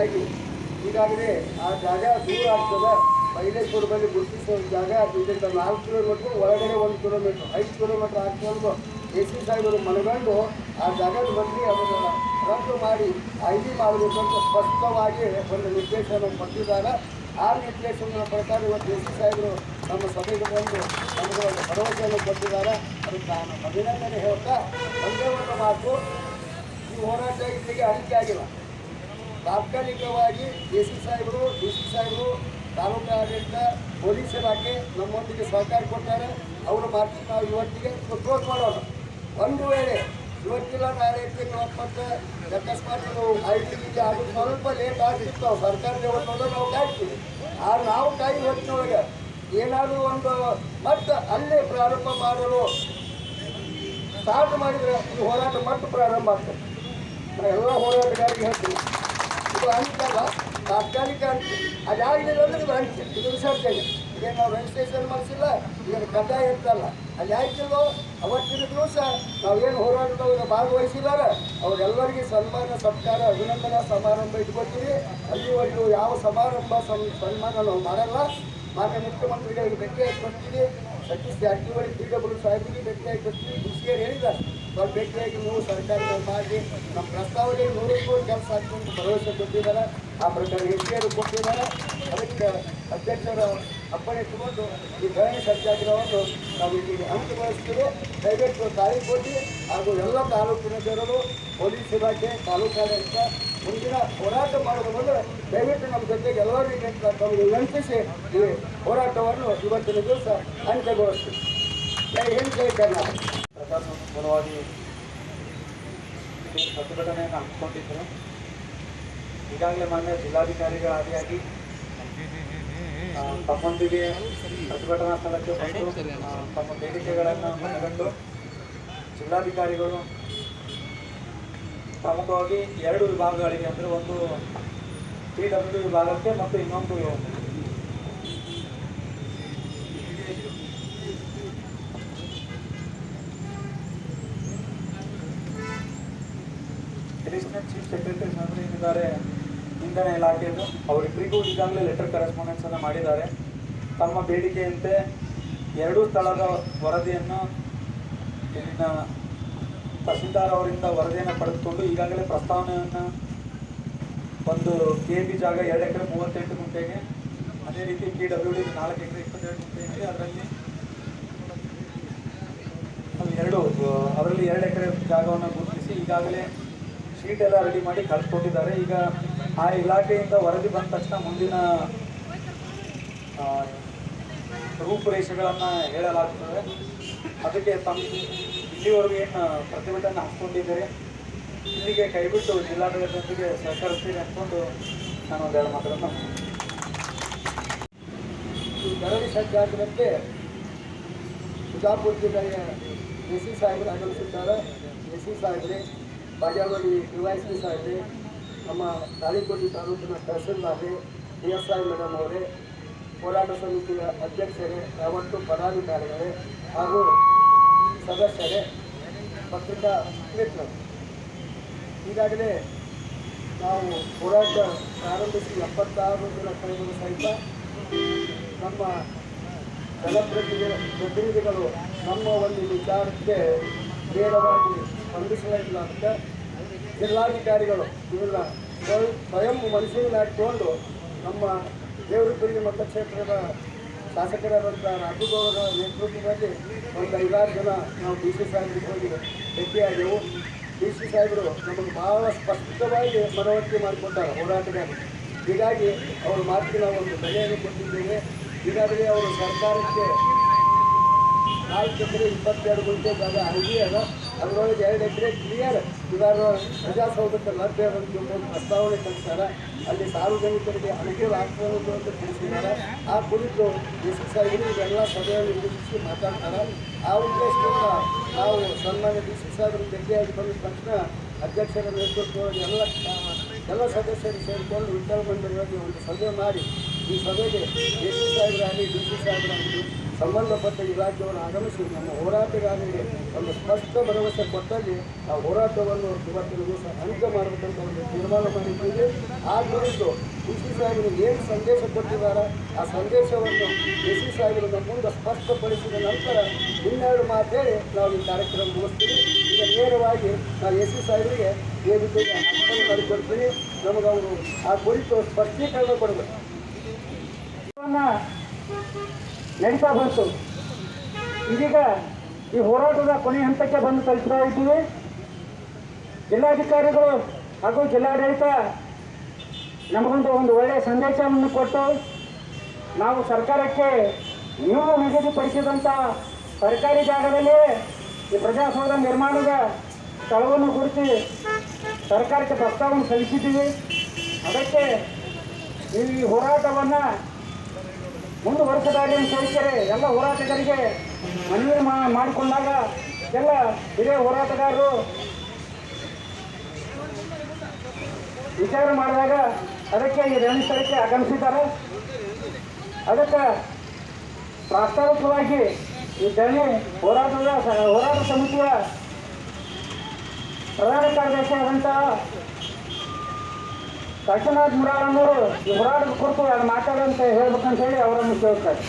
ಆಗಿ ಈಗಾಗಲೇ ಆ ಜಾಗ ದೂರ ಆಗ್ತದೆ. ಮೈಲೇಶ್ವರ ಬಳಿ ಗುರುತಿಸೋ ಜಾಗ ಇದರಿಂದ 4 ಕಿಲೋಮೀಟ್ರ್ ಒಳಗಡೆ 1 ಕಿಲೋಮೀಟ್ರ್ 5 ಕಿಲೋಮೀಟ್ರ್ ಹಾಕೊಂಡು AC ಸಾಹೇಬರು ಮನಗಂಡು ಆ ಜಾಗದ ಬಗ್ಗೆ ಅದನ್ನು ರದ್ದು ಮಾಡಿ ಐಡಿ ಮಾಡಬೇಕಂತ ಸ್ಪಷ್ಟವಾಗಿ ಒಂದು ನಿರ್ದೇಶನ ಕೊಟ್ಟಿದ್ದಾರೆ. ಆ ನಿರ್ದೇಶನದ ಪ್ರಕಾರ ಇವತ್ತು AC ಸಾಹೇಬರು ನಮ್ಮ ಸಭೆಗೆ ಬಂದು ನಮಗೆ ಒಂದು ಭರವಸೆಯನ್ನು ಕೊಟ್ಟಿದ್ದಾರೆ. ಅದಕ್ಕೆ ನಾನು ಅಭಿನಂದನೆ ಹೇಳ್ತಾ ಒಂದೇ ಒಂದು ಮಾತು, ಈ ಹೋರಾಟ ಇಲ್ಲಿಗೆ ಅಂತ್ಯ ಆಗಿಲ್ಲ. ತಾತ್ಕಾಲಿಕವಾಗಿ AC ಸಾಹೇಬರು, DC ಸಾಹೇಬರು, ತಾಲೂಕು ಆಡಳಿತ, ಪೊಲೀಸ್ ಇಲಾಖೆ ನಮ್ಮೊಂದಿಗೆ ಸಹಕಾರ ಕೊಡ್ತಾರೆ. ಅವರ ಮಾತಿಗೆ ನಾವು ಇವತ್ತಿಗೆ ಕ್ಲೋಸ್ ಮಾಡೋಣ. ಒಂದು ವೇಳೆ ಇವತ್ತಿಲ್ಲ ನಾಳೆ ತಿಂಗಳು ಅಕಸ್ಮಾತ್ ಐಟಿ ಅದು ಸ್ವಲ್ಪ ಲೇಟ್ ಆಗ್ತಿತ್ತು, ಸರ್ಕಾರ ಲೆವೆಲ್ನೊಳಗೆ ನಾವು ಕಾಯ್ತೀವಿ. ನಾವು ಕಾಯಿ ಹೊತ್ತಿನೊಳಗೆ ಏನಾದರೂ ಒಂದು ಮತ್ತೆ ಅಲ್ಲೇ ಪ್ರಾರಂಭ ಮಾಡಲು ಸ್ಟಾರ್ಟ್ ಮಾಡಿದರೆ ಈ ಹೋರಾಟ ಮತ್ತೆ ಪ್ರಾರಂಭ ಆಗ್ತದೆ. ನಾನು ಎಲ್ಲ ಹೋರಾಟಗಾರರಿಗೆ ಹೇಳ್ತೀನಿ, ಇದು ಅಂತಲ್ಲ, ತಾತ್ಕಾಲಿಕ ಅಂತ. ಅದಾಗಲಿಲ್ಲ ಅಂದ್ರೆ ಇದು ಅಂತ್ಯ, ಇದು ವಿಸರ್ಜನೆ. ಈಗ ನಾವು ರಿಜಿಸ್ಟ್ರೇಷನ್ ಮಾಡಿಸಿಲ್ಲ, ಈಗ ಕಡ್ಡಾಯ ಇರ್ತಲ್ಲ, ಅಲ್ಲಿ ಆಯ್ತಿಲ್ಲೋ ಅವತ್ತಿನ ದಿವಸ ನಾವೇನು ಹೋರಾಟದೊಳಗೆ ಭಾಗವಹಿಸಿದ್ದಾರೆ ಅವರೆಲ್ಲರಿಗೆ ಸನ್ಮಾನ, ಸತ್ಕಾರ, ಅಭಿನಂದನಾ ಸಮಾರಂಭ ಇಟ್ಕೊತೀವಿ. ಅಲ್ಲಿವರೆಗೂ ಯಾವ ಸಮಾರಂಭ ಸನ್ಮಾನ ನಾವು ಮಾಡಲ್ಲ. ಮಾನ್ಯ ಮುಖ್ಯಮಂತ್ರಿಗಳಿಗೆ ಭೇಟಿಯಾಗಿ ಬರ್ತೀವಿ, ಸತೀಶ್ ಜಾರಕಿಹೊಳಿ PW ಸಾಹೇಬರಿಗೆ ಭೇಟಿಯಾಗಿ ಬರ್ತೀವಿ. ಖುಷಿಯಾಗಿ ಹೇಳಿದ್ದಾರೆ, ಸ್ವಲ್ಪ ಭೇಟಿಯಾಗಿ ನೀವು ಸರ್ಕಾರದಲ್ಲಿ ಮಾಡಿ ನಮ್ಮ ಪ್ರಸ್ತಾವನೆ 100 ಕೋಟಿ ಕೆಲಸ ಹಾಕುವಂತ ಭರವಸೆ ಕೊಟ್ಟಿದ್ದಾರೆ. ಆ ಪ್ರಕಾರ ಹೆಚ್ಚಿಗೆ ಕೊಟ್ಟಿದ್ದಾರೆ. ಅದಕ್ಕೆ ಅಧ್ಯಕ್ಷರ ಅಪ್ಪಣೆ ತಗೊಂಡು ಈ ಧರಣಿ ಸತ್ಯಾಗ್ರಹವನ್ನು ನಾವು ಇಲ್ಲಿಗೆ ಅಂತ್ಯಗೊಳಿಸ್ತೀವಿ. ದಯವಿಟ್ಟು ತಾಳಿಕೋಟಿ ಹಾಗೂ ಎಲ್ಲ ತಾಲೂಕಿನ ಜನರು, ಪೊಲೀಸ್ ಇಲಾಖೆ, ತಾಲೂಕಾಡಳಿತ ಮುಂದಿನ ಹೋರಾಟ ಮಾಡೋದು ದಯವಿಟ್ಟು ನಮ್ಮ ಜೊತೆಗೆ ಎಲ್ಲರಿಗೆ ತಮಗೆ ವಿನಂತಿಸಿ ಈ ಹೋರಾಟವನ್ನು ಇವತ್ತಿನ ದಿವಸ ಅಂತ್ಯಗೊಳಿಸ್ತೀವಿ. ಜೈ ಹಿಂದ್, ಜೈ ಕರ್ನಾಟಕ. ಪ್ರಜಾಸತ್ತೆಯ ಪರವಾಗಿ ಪ್ರತಿಭಟನೆಯನ್ನು ಹಮ್ಮಿಕೊಂಡಿದ್ದರು. ಈಗಾಗಲೇ ಮಾನ್ಯ ಜಿಲ್ಲಾಧಿಕಾರಿಗಳ ಆದಿಯಾಗಿ ತಮ್ಮೊಂದಿಗೆ ಪ್ರತಿಭಟನಾ ಸ್ಥಳಕ್ಕೆ ಬಂದು ತಮ್ಮ ಬೇಡಿಕೆಗಳನ್ನು ಮನಗಂಡು ಜಿಲ್ಲಾಧಿಕಾರಿಗಳು ಪ್ರಮುಖವಾಗಿ 2 ವಿಭಾಗಗಳಿಗೆ, ಅಂದರೆ ಒಂದು PW ವಿಭಾಗಕ್ಕೆ ಮತ್ತು ಇನ್ನೊಂದು ಅಡಿಷನಲ್ ಚೀಫ್ ಸೆಕ್ರೆಟರಿ ಏನಿದ್ದಾರೆ ಇಂಧನ ಇಲಾಖೆಯದು, ಅವರಿಬ್ಬರಿಗೂ ಈಗಾಗಲೇ ಲೆಟರ್ ಕರೆಸ್ಪಾಂಡೆನ್ಸನ್ನು ಮಾಡಿದ್ದಾರೆ. ತಮ್ಮ ಬೇಡಿಕೆಯಂತೆ 2 ಸ್ಥಳದ ವರದಿಯನ್ನು ಇಲ್ಲಿನ ತಹಸೀಲ್ದಾರ್ ಅವರಿಂದ ವರದಿಯನ್ನು ಪಡೆದುಕೊಂಡು ಈಗಾಗಲೇ ಪ್ರಸ್ತಾವನೆಯನ್ನು ಒಂದು KB ಜಾಗ 2 ಎಕರೆ 38 ಗುಂಟೆಗೆ, ಅದೇ ರೀತಿ PWD 4 ಎಕರೆ 22 ಗುಂಟೆಗೆ, ಅದರಲ್ಲಿ 2 ಎಕರೆ ಜಾಗವನ್ನು ಗುರುತಿಸಿ ಈಗಾಗಲೇ ಶೀಟ್ ಎಲ್ಲ ರೆಡಿ ಮಾಡಿ ಕಳಿಸ್ಕೊಟ್ಟಿದ್ದಾರೆ. ಈಗ ಆ ಇಲಾಖೆಯಿಂದ ವರದಿ ಬಂದ ತಕ್ಷಣ ಮುಂದಿನ ರೂಪುರೇಷೆಗಳನ್ನು ಹೇಳಲಾಗ್ತದೆ. ಅದಕ್ಕೆ ಇಲ್ಲಿವರೆಗೂ ಏನು ಪ್ರತಿಭಟನೆ ಹಾಕ್ಕೊಂಡಿದ್ದಾರೆ ಇಲ್ಲಿಗೆ ಕೈಬಿಟ್ಟು ಜಿಲ್ಲಾಡಳಿತದೊಂದಿಗೆ ಸಹಕರಿಸ್ತೀನಿ ಅಂದ್ಕೊಂಡು ನಾನು ಒಂದೆರಡು ಮಾತುಗಳನ್ನು ಈ ಧರಣಿ ಸತ್ಯಾಗ್ರಹಕ್ಕೆ ಬಿಜಾಪುರ ಜಿಲ್ಲೆಯ AC ಸಾಹೇಬರು ಆಗಮಿಸಿದ್ದಾರೆ. AC ಸಾಹೇಬ್ರೆ, ಬಾಗೇವಾಡಿ DYSP ಸಾಹೇಬ್ರೆ, ನಮ್ಮ ತಾಳಿಕೋಟಿ ತಾಲೂಕಿನ ತಹಸೀಲ್ದಾರ್ರೆ, DSI ಮೇಡಮ್ ಅವರೇ, ಹೋರಾಟ ಸಮಿತಿಯ ಅಧ್ಯಕ್ಷರೇ, ಯಾವತ್ತು ಪದಾಧಿಕಾರಿಗಳೇ ಹಾಗೂ ಸದಸ್ಯರೇ, ಪತ್ರಿಕಾ ಮಿತ್ರರು, ಈಗಾಗಲೇ ನಾವು ಹೋರಾಟ ಪ್ರಾರಂಭಿಸಿ 76 ದಿನ ಕಳೆದರೂ ಸಹಿತ ನಮ್ಮ ಜನಪ್ರತಿನಿಧಿಗಳು ನಮ್ಮ ಒಂದು ವಿಚಾರಕ್ಕೆ ನೇರವಾಗಿ ಸ್ಪಂದಿಸಲಿಲ್ಲ ಅಂತ ಜಿಲ್ಲಾಧಿಕಾರಿಗಳು ಇವನ್ನ ಸ್ವಯಂ ಮನಸ್ಸಿನಲ್ಲಿ ಹಾಕಿಕೊಂಡು ನಮ್ಮ ದೇವರಪುರಿ ಮತಕ್ಷೇತ್ರದ ಶಾಸಕರಾದಂಥ ರಾಘುಗೌಡರ ನೇತೃತ್ವದಲ್ಲಿ ಒಂದು 5-6 ಜನ ನಾವು DC ಸಾಹೇಬರಿಗೆ ಹೋಗಿ ಭೇಟಿಯಾದೆವು. DC ಸಾಹೇಬರು ನಮಗೆ ಭಾಳ ಸ್ಪಷ್ಟವಾಗಿ ಮನವರಿಕೆ ಮಾಡಿಕೊಟ್ಟಾರೆ ಹೋರಾಟಗಾರರು. ಹೀಗಾಗಿ ಅವ್ರ ಮಾತಿಗೆ ನಾವು ಒಂದು ಬೆಲೆಯನ್ನು ಕೊಟ್ಟಿದ್ದೇವೆ. ಈಗಾಗಲೇ ಅವರು ಸರ್ಕಾರಕ್ಕೆ 4 ಎಕರೆ 22 ಗುಂಟೆ ಜಾಗ ಐಡಿ ಅದ, ಅದರೊಳಗೆ 2 ಎಕರೆ ಕ್ಲಿಯರ್ ಇದಾರು ಪ್ರಜಾಸೌಧಕ್ಕೆ ಲಭ್ಯ ಒಂದು ಪ್ರಸ್ತಾವನೆ ಕಳಿಸ್ತಾರೆ. ಅಲ್ಲಿ ಸಾರ್ವಜನಿಕರಿಗೆ ಅನುಕೂಲ ಆಗ್ತದೆ ಅಂತ ತಿಳಿಸಿದ್ದಾರೆ. ಆ ಕುರಿತು DC ಸಾಹೇಬರು ಇವೆಲ್ಲ ಸಭೆಯಲ್ಲಿ ನಿಲ್ಲಿಸಿ ಮಾತಾಡ್ತಾರೆ. ಆ ಉದ್ದೇಶದಿಂದ ನಾವು ಸನ್ಮಾನ್ಯ DC ಸಾಹೇಬರು ಭೇಟಿಯಾಗಿ ಬಂದ ತಕ್ಷಣ ಅಧ್ಯಕ್ಷರ ನೇತೃತ್ವದಲ್ಲಿ ಎಲ್ಲ ಸದಸ್ಯರು ಸೇರಿಕೊಂಡು ವಿಠ್ಠಲ ಮಂದಿರದಲ್ಲಿ ಒಂದು ಸಭೆ ಮಾಡಿ ಈ ಸಭೆಗೆ ಎ ಸಿ ಸಾಹೇಬರಾಗಲಿ ಡಿ ಸಿ ಸಾಹೇಬರಾಗಲಿ ಸಂಬಂಧಪಟ್ಟ ಇಲಾಖೆಯನ್ನು ಆಗಮಿಸಿ ನಮ್ಮ ಹೋರಾಟಗಾರರಿಗೆ ಒಂದು ಸ್ಪಷ್ಟ ಭರವಸೆ ಕೊಟ್ಟಲ್ಲಿ ಆ ಹೋರಾಟವನ್ನು ಇವತ್ತಿನ ದಿವಸ ಅಂತ್ಯ ಮಾಡಬೇಕಂತ ಒಂದು ತೀರ್ಮಾನ ಮಾಡಿದ್ದೀವಿ. ಆ ಕುರಿತು ಡಿ ಸಿ ಸಾಹೇಬರು ಏನು ಸಂದೇಶ ಕೊಟ್ಟಿದ್ದಾರೆ ಆ ಸಂದೇಶವನ್ನು ಡಿ ಸಿ ಸಾಹೇಬರು ನಮ್ಮ ಮುಂದೆ ಸ್ಪಷ್ಟಪಡಿಸಿದ ನಂತರ ಇನ್ನೆರಡು ಮಾತು ಹೇಳಿ ನಾವು ಈ ಕಾರ್ಯಕ್ರಮ ಮುಗಿಸ್ತೀವಿ. ಈಗ ನೇರವಾಗಿ ನಾನು ಎ ಸಿ ಸಾಹೇಬರಿಗೆ ವೇದಿಕೆಗೆ ಅರ್ಪಣೆ ಮಾಡಿಕೊಡ್ತೀನಿ. ನಮಗೆ ಅವರು ಆ ಕುರಿತು ಸ್ಪಷ್ಟೀಕರಣ ಕೊಡಬೇಕು. ನಡೀತಾ ಬಂತು. ಇದೀಗ ಈ ಹೋರಾಟದ ಕೊನೆ ಹಂತಕ್ಕೆ ಬಂದು ತಲುಪ್ತಾ ಇದ್ದೀವಿ. ಜಿಲ್ಲಾಧಿಕಾರಿಗಳು ಹಾಗೂ ಜಿಲ್ಲಾಡಳಿತ ನಮಗೊಂದು ಒಳ್ಳೆಯ ಸಂದೇಶವನ್ನು ಕೊಟ್ಟು ನಾವು ಸರ್ಕಾರಕ್ಕೆ ನೀವು ನಿಗದಿಪಡಿಸಿದಂಥ ಸರ್ಕಾರಿ ಜಾಗದಲ್ಲಿ ಈ ಪ್ರಜಾಸೌಧ ನಿರ್ಮಾಣದ ಸ್ಥಳವನ್ನು ಕುರಿತು ಸರ್ಕಾರಕ್ಕೆ ಪ್ರಸ್ತಾವನೆ ಸಲ್ಲಿಸಿದ್ದೀವಿ. ಅದಕ್ಕೆ ಈ ಹೋರಾಟವನ್ನು ಮುಂದುವರಿಸದಾಗಿ ಅಂತ ಹೇಳ್ತಾರೆ. ಎಲ್ಲ ಹೋರಾಟಗಾರರಿಗೆ ಮನವಿ ಮಾಡಿಕೊಂಡಾಗ ಎಲ್ಲ ಹಿರಿಯ ಹೋರಾಟಗಾರರು ವಿಚಾರ ಮಾಡಿದಾಗ ಅದಕ್ಕೆ ಈ ರಣಸ್ಥಳಕ್ಕೆ ಆಗಮಿಸಿದ್ದಾರೆ. ಅದಕ್ಕೆ ಪ್ರಾಸ್ತಾವಿಕವಾಗಿ ಈ ಧರಣಿ ಹೋರಾಟ ಸಮಿತಿಯ ಪ್ರಧಾನ ಕಾರ್ಯದರ್ಶಿ ಆದಂತಹ ಕಾಶಿನಾಥ್ ಮುರಾರನ್ನವರು ಈ ಹೋರಾಟದ ಕುರಿತು ಮಾತಾಡುವಂತ ಹೇಳ್ಬೇಕಂತ ಹೇಳಿ ಅವರನ್ನು ಕೇಳ್ತಾರೆ.